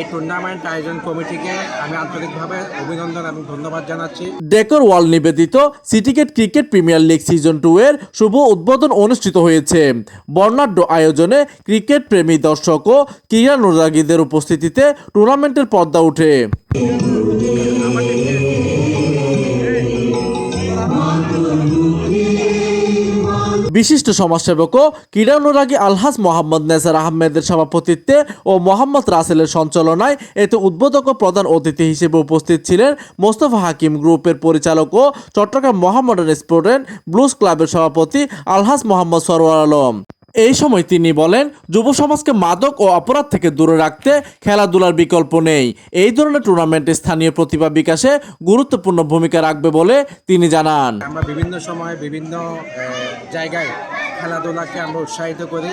এই টুর্নামেন্ট আয়োজন কমিটিকে আমি আন্তরিকভাবে অভিনন্দন এবং ধন্যবাদ জানাচ্ছি। ডেকর ওয়ার্ল্ড নিবেদিত সিটিকেট ক্রিকেট প্রিমিয়ার লিগ সিজন 2 এর শুভ উদ্বোধন অনুষ্ঠিত হয়েছে। বর্ণাঢ্য আয়োজনে ক্রিকেট প্রেমী দর্শক ও ক্রীড়ানুরাগীদের উপস্থিতিতে টুর্নামেন্টের পর্দা ওঠে। বিশিষ্ট সমাজসেবক ও ক্রীড়ানুরাগী আলহাজ মোহাম্মদ নেসার আহমেদের সভাপতিত্বে ও মোহাম্মদ রাসেলের সঞ্চালনায় এতে উদ্বোধক ও প্রধান অতিথি হিসেবে উপস্থিত ছিলেন মোস্তফা হাকিম গ্রুপের পরিচালক ও চট্টগ্রাম মোহাম্মডান স্টুডেন্ট ব্লুজ ক্লাবের সভাপতি আলহাজ মোহাম্মদ সরওয়ার আলম। এই সময় তিনি বলেন, যুব সমাজকে মাদক ও অপরাধ থেকে দূরে রাখতে খেলাধুলার বিকল্প নেই। এই ধরনের টুর্নামেন্টে স্থানীয় প্রতিভা বিকাশে গুরুত্বপূর্ণ ভূমিকা রাখবে বলে তিনি জানান। আমরা বিভিন্ন সময়ে বিভিন্ন জায়গায় খেলাধুলাকে আমরা উৎসাহিত করি।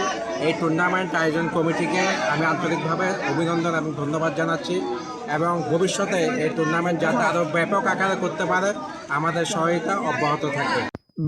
এই টুর্নামেন্ট আয়োজন কমিটিকে আমি আন্তরিকভাবে অভিনন্দন এবং ধন্যবাদ জানাচ্ছি এবং ভবিষ্যতে এই টুর্নামেন্ট যাতে আরও ব্যাপক আকারে করতে পারে আমাদের সহায়তা অব্যাহত থাকবে।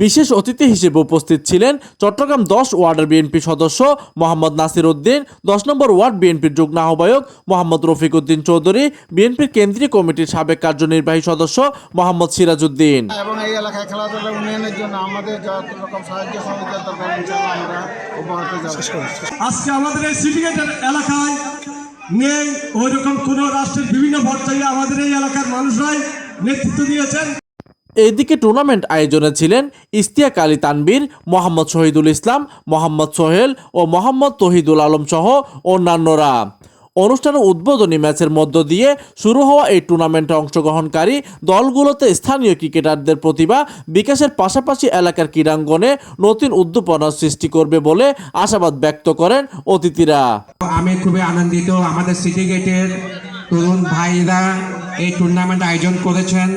বিশেষ অতিথি হিসেবে উপস্থিত ছিলেন চট্টগ্রাম 10 ওয়ার্ডের বিএনপি সদস্য মোহাম্মদ নাসির উদ্দিন, 10 নম্বর ওয়ার্ড বিএনপির যুগ্ম আহ্বায়ক মোহাম্মদ রফিক উদ্দিন চৌধুরী, বিএনপির কেন্দ্রীয় কমিটির সাবেক কার্যনির্বাহী সদস্য মোহাম্মদ সিরাজউদ্দিন। এবং এই এলাকায় খেলাধুলা উন্নয়নের জন্য আমাদের যত রকম সাহায্য সহযোগিতা দরকার আমরা অব্যাহত যাব। আজকে আমাদের এই সিন্ডিকেটের এলাকায় নেই ওই রকম কোনো রাষ্ট্রের বিভিন্ন পর্যায়ে আমাদের এই এলাকার মানুষরাই নেতৃত্ব দিয়েছেন। এদিকে টুর্নামেন্ট আয়োজনে ছিলেন ইশতিয়াক আলী তানবীর, মোহাম্মদ শহীদুল ইসলাম, মোহাম্মদ সোহেল ও মোহাম্মদ তহিদুল আলম সহ অন্যান্যরা। অনুষ্ঠানে উদ্বোধনী ম্যাচের মধ্য দিয়ে শুরু হওয়া এই টুর্নামেন্টে অংশগ্রহণকারী দলগুলোতে স্থানীয় ক্রিকেটারদের প্রতিভা বিকাশের পাশাপাশি এলাকার ক্রীড়াঙ্গনে নতুন উদ্দীপনার সৃষ্টি করবে বলে আশাবাদ ব্যক্ত করেন অতিথিরা। আমি খুবই আনন্দিত আমাদের সিটিগেটের তরুণ ভাইরা এই টুর্নামেন্ট আয়োজন করেছেন।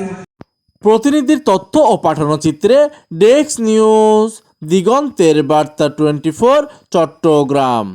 প্রতিনিধির তথ্য ও পাঠানো চিত্রে ডেস্ক নিউজ, দিগন্তের বার্তা 24, চট্টগ্রাম।